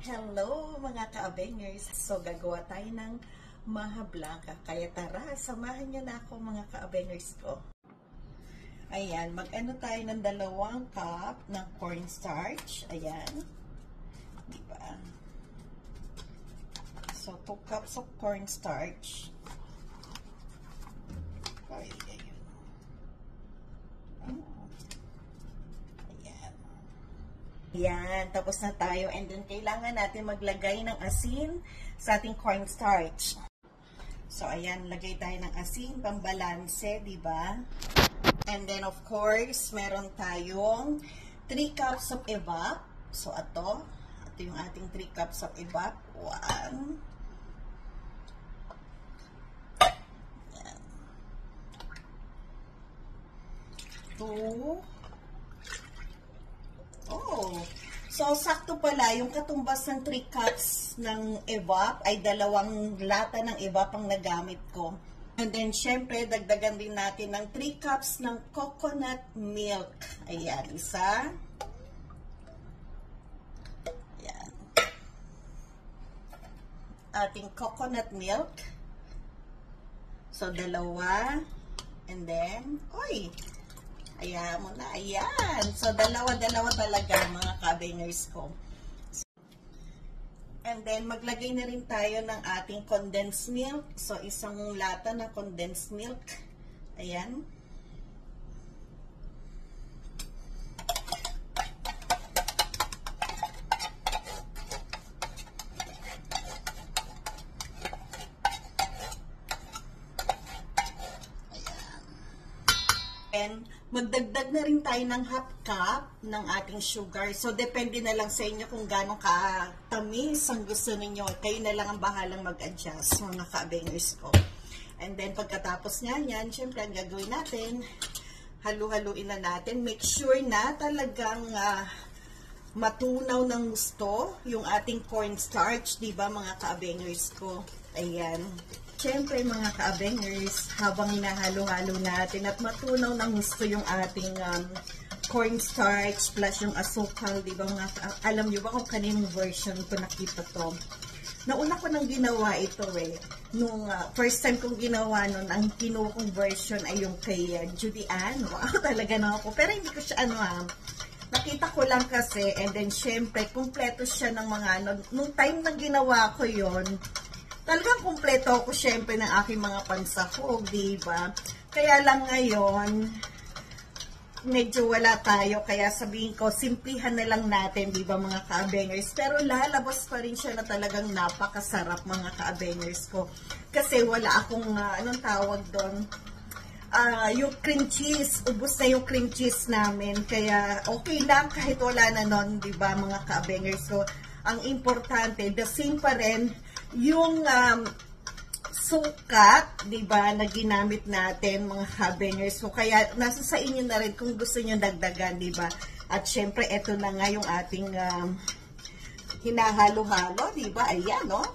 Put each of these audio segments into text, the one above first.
Hello mga ka-abengers! So gagawa tayo ng maha blanca. Kaya tara, samahan niyo na ako mga ka-abengers ko. Ayan, mag-ano tayo ng 2 cup ng cornstarch. Ayan. Diba? So 2 cups of cornstarch. Ay, ayun. Yan, tapos na tayo. And then, kailangan natin maglagay ng asin sa ating cornstarch. So, ayan, lagay tayo ng asin, pambalanse, diba? And then, of course, meron tayong 3 cups of evap. So, ito yung ating 3 cups of evap. 1. Yan. 2. Oh, so sakto pala, yung katumbas ng 3 cups ng evap ay 2 lata ng evap ang nagamit ko. And then, syempre, dagdagan din natin ng 3 cups ng coconut milk. Ayan, isa. Ayan. Ating coconut milk. So, 2. And then, oy! Ayan mo na, ayan. So, dalawa talaga mga ka-abengers ko. And then, maglagay na rin tayo ng ating condensed milk. So, 1 lata na condensed milk. Ayan. And magdagdag na rin tayo ng 1/2 cup ng ating sugar. So, depende na lang sa inyo kung gaano katamis ang gusto ninyo. Kayo na lang ang bahalang mag-adjust, mga ka-abengers ko. And then, pagkatapos yan, syempre, ang gagawin natin, halu-haluin na natin. Make sure na talagang matunaw ng gusto yung ating cornstarch, diba, mga ka-abengers ko? Ayan. Siyempre mga ka-abengers, habang hinahalo-halo natin at matunaw ng gusto yung ating cornstarch plus yung asukal, di ba mga alam nyo ba kung kaninong version ko nakita to? Nauna ko nang ginawa ito nung first time kong ginawa nun, ang kinuha kong version ay yung kay Judy Ann. Wow, talaga na ako. Pero hindi ko siya nakita ko lang kasi, and then syempre, kumpleto siya ng mga nung time na ginawa ko yon, talagang kumpleto ako syempre ng aking mga pansahog, diba? Kaya lang ngayon, medyo wala tayo, kaya sabihin ko, simplihan na lang natin, diba mga ka-abengers? Pero lalabas pa rin siya na talagang napakasarap mga ka-abengers ko. Kasi wala akong, anong tawag doon? Yung cream cheese, ubos na yung cream cheese namin, kaya okay lang kahit wala na nun, diba mga ka-abengers ko? Ang importante, the same pa rin, yung sukat, diba, na ginamit natin mga ka-abengers ko. Kaya nasa sa inyo na rin kung gusto nyo dagdagan, diba? At syempre, eto na nga yung ating hinahalo-halo, diba? Ayan, no?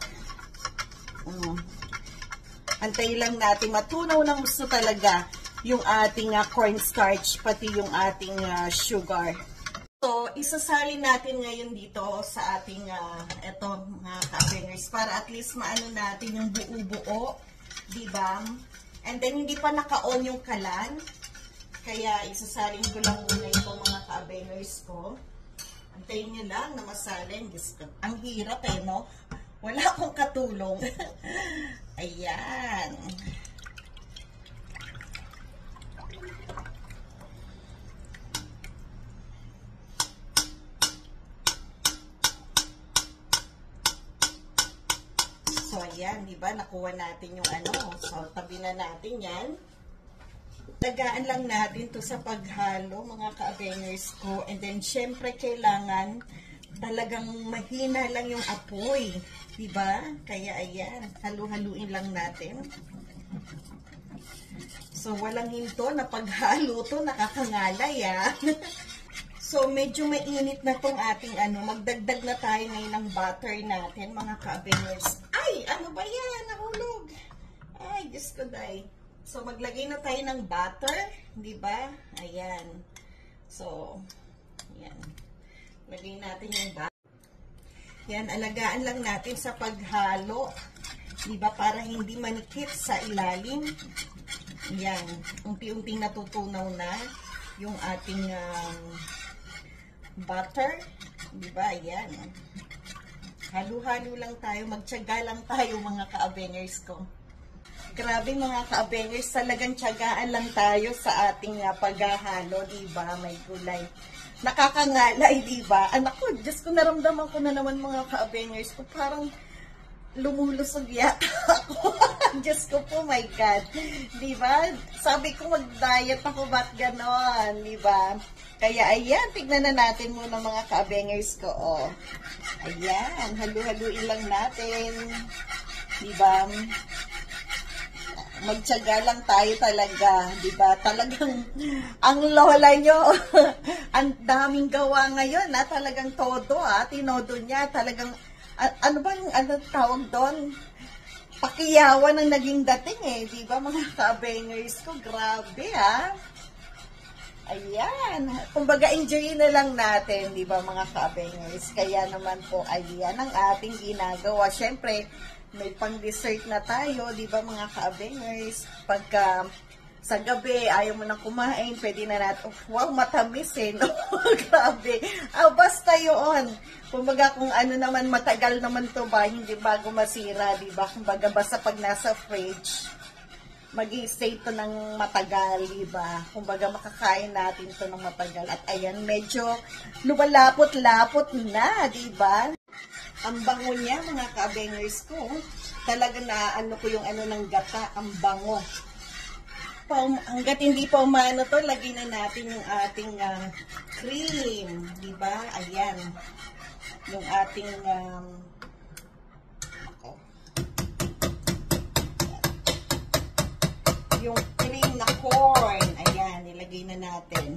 Antayin lang natin matunaw ng gusto talaga yung ating cornstarch, pati yung ating sugar. So, isasalin natin ngayon dito sa ating, eto mga ka-abengers, para at least maano natin yung buo-buo, diba? And then, hindi pa naka-on yung kalan, kaya isasalin ko lang muna ito mga ka-abengers ko. Antayin nyo lang na masalin. Ang hirap no? Wala akong katulong. Ayan. So, ayan, diba? Nakuha natin yung So, tabi na natin yan. Tagaan lang natin to sa paghalo, mga ka-abengers ko. And then, syempre, kailangan talagang mahina lang yung apoy. Diba? Kaya, ayan, halu-haluin lang natin. So, walang hinto na paghalo to, nakakangalay, So, medyo mainit na tong ating magdagdag na tayo ngayon ng butter natin, mga ka-abengers. Ay, ano ba yan? Nahulog. Ay, Diyos ko day. So, maglagay na tayo ng butter, di ba? Ayan. So, ayan. Lagay natin yung butter. Yan, alagaan lang natin sa paghalo. Diba? Para hindi manikit sa ilalim. Yan, unti-unting natutunaw na yung ating butter. Diba? Yan. Halo-halo lang tayo, magtiyaga lang tayo mga ka-abengers ko. Grabe mga ka-abengers, talagang tiyagaan lang tayo sa ating paghahalo, diba? May gulay. Nakakangalay, diba? Anak ko, Diyos ko, naramdaman ko na naman mga ka-abengers ko, parang lumulusog yata ako. Diyos ko po, my God. Diba? Sabi ko mag-diet ako, ba't ganon? Diba? Kaya ayan, tignan na natin muna mga ka-abengers ko. Oh. Ayan, halu-haluin lang natin. Diba? Magtiyaga lang tayo talaga, 'di ba? Talagang ang lola nyo, ang daming gawa ngayon, talagang todo, tinodo niya, talagang ano ba yung tawag doon? Pakiyawan ang naging dating 'di ba mga ka-abengers ko? Grabe Ayan, kumbaga enjoyin na lang natin, 'di ba mga ka-abengers? Kaya naman po ayan ang ating ginagawa. Syempre, may pang-dessert na tayo, di ba mga ka-abengers? Pagka sa gabi, ayaw mo na kumain, pwede na natin, wow, matamis no? Grabe. Basta yun. Kumbaga kung ano naman, matagal naman to ba, hindi bago masira, di ba? Kumbaga basta pag nasa fridge, mag-i-stay to ng matagal, di ba? Kumbaga makakain natin to ng matagal. At ayan, medyo lumalapot-lapot na, di ba? Ang bango niya, mga ka-abengers ko. Talaga na ano ko yung ano ng gata, ang bango. Hanggat hindi pa umano to, lagay na natin yung ating cream. Diba? Ayan. Yung ating yung cream na corn. Ayan, nilagay na natin.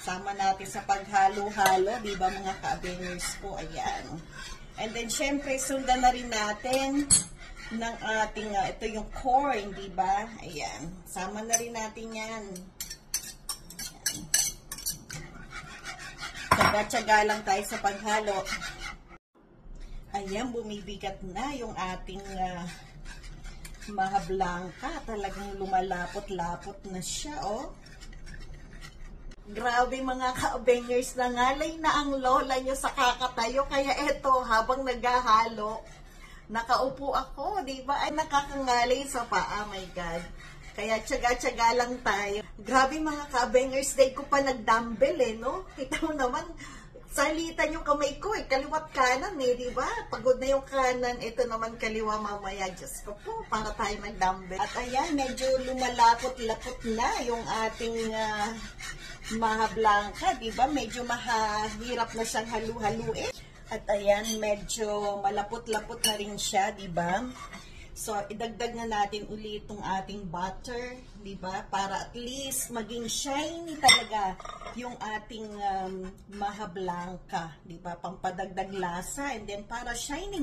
Sama natin sa paghalo-halo, di ba mga ka-abengers ko? Ayan. And then, syempre, sundan na rin natin ng ating, ito yung corn, di ba? Ayan. Sama na rin natin yan. Tsaga-tsaga lang tayo sa paghalo. Ayan, bumibigat na yung ating maha blanca. Talagang lumalapot-lapot na siya, oh. Grabe mga ka-abengers, nangalay na ang lola nyo sa kakatayo. Kaya eto, habang naghahalo, nakaupo ako, di ba? Ay, nakakangalay sa paa, my God. Kaya tiyaga-tiyaga lang tayo. Grabe mga ka-abengers, day ko pa nag-dumbbell no? Kita mo naman, salitan yung kamay ko kaliwat kanan di ba? Pagod na yung kanan, ito naman kaliwa mamaya. Diyos ko po, para tayo mag-dumbbell. At ayan, medyo lumalapot-lapot na yung ating maha blanca, di ba? Medyo mahirap na siyang halu-haluin. At ayan, medyo malapot-lapot na rin siya, di ba? So, idagdag na natin ulit itong ating butter, di ba? Para at least maging shiny talaga yung ating maha blanca, di ba? Pampadagdag lasa, and then para shiny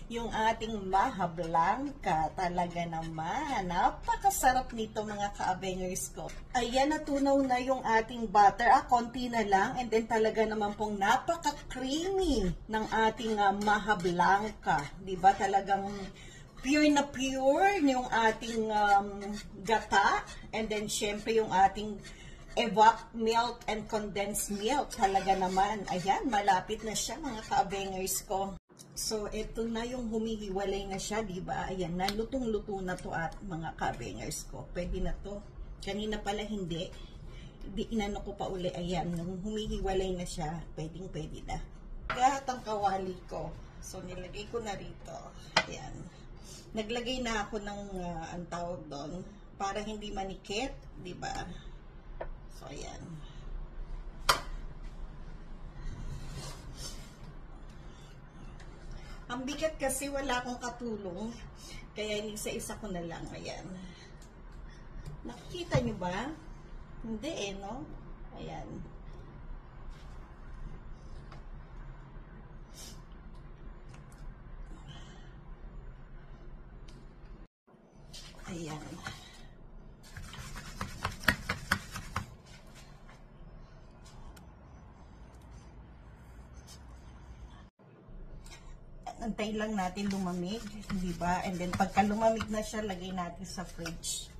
yung ating maha blanca. Talaga naman, napakasarap nito mga ka-abengers ko. Ayan, natunaw na yung ating butter, konti na lang, and then talaga naman pong napaka-creamy ng ating maha blanca, di ba? Talagang pure na pure yung ating gata, and then syempre yung ating evap milk and condensed milk. Talaga naman, ayan, malapit na siya mga ka-abengers ko. So, ito na yung humihiwalay na siya, di ba? Ayan, nalutong-luto na to at mga ka-abengers ko. Pwede na to. Kanina pala hindi. Inano ko pa uli. Ayan, nung humihiwalay na siya, pwedeng-pwede na. Lahat ang kawali ko. So, nilagay ko na rito. Ayan. Naglagay na ako ng, ang tawag doon, para hindi manikit, di ba? So, ayan. Ang bigat kasi wala akong katulong, kaya isa-isa ko na lang. Ayan. Nakikita nyo ba? Hindi no? Ayan. Ayan. antay lang natin lumamig, di ba? And then pagka lumamig na siya, lagay natin sa fridge.